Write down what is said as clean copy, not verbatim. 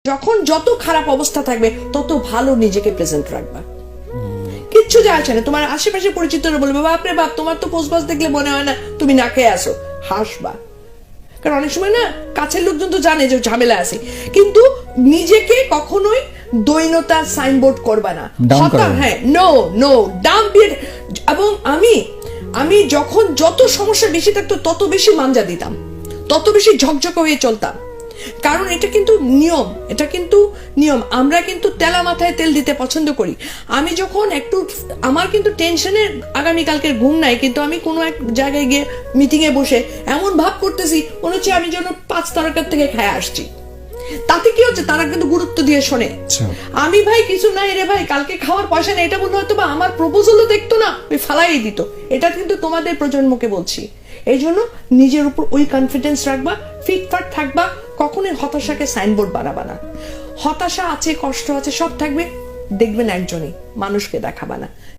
যখন যত খারাপ অবস্থা থাকবে তত ভালো নিজেকে প্রেজেন্ট রাখবা। কিচ্ছু যায় আসে না, তোমার আশেপাশে পরিচিতরা বলবে বাপরে বাপ তোমার তো পোস্ট বাস দেখলে মনে হয় না তুমি না খেয়ে আসো, হাসবা। কারণ অনেক সময় না কাছের লোকজন তো জানে যে ঝামেলা আছে, কিন্তু নিজেকে কখনোই দৈনতার সাইনবোর্ড করবা না। হ্যাঁ, নো নো ডাম্প ইট। এবং আমি যখন যত সমস্যা বেশি থাকতো তত বেশি মাঞ্জা দিতাম, তত বেশি ঝকঝকে হয়ে চলতাম। কারণ এটা কিন্তু নিয়ম, এটা কিন্তু নিয়ম। আমরা কিন্তু তেলা মাথায় তেল দিতে পছন্দ করি। আমি যখন একটু আমার কিন্তু টেনশনের আগামীকালকের ঘুম নাই, কিন্তু আমি কোনো এক জায়গায় গিয়ে মিটিং এ বসে এমন ভাব করতেছি মনে হচ্ছে আমি যেন 5 তারকার থেকে খেয়ে আসছি। তাতে কি হচ্ছে, তারা কিন্তু গুরুত্ব দিয়ে শোনে। আমি ভাই কিছু নাই রে ভাই, কালকে খাওয়ার পয়সা নেই, এটা বললে হয়তো বা আমার প্রপোজালও দেখতো না, ওই ফালাই দিত। এটা কিন্তু তোমাদের প্রজন্মকে বলছি। এই জন্য নিজের উপর ওই কনফিডেন্স রাখবা, ফিটফাট থাকবা, কখনোই হতাশাকে সাইনবোর্ড বানাবা না। হতাশা আছে, কষ্ট আছে, সব থাকবে, দেখবেন একজনই, মানুষকে দেখাবা না।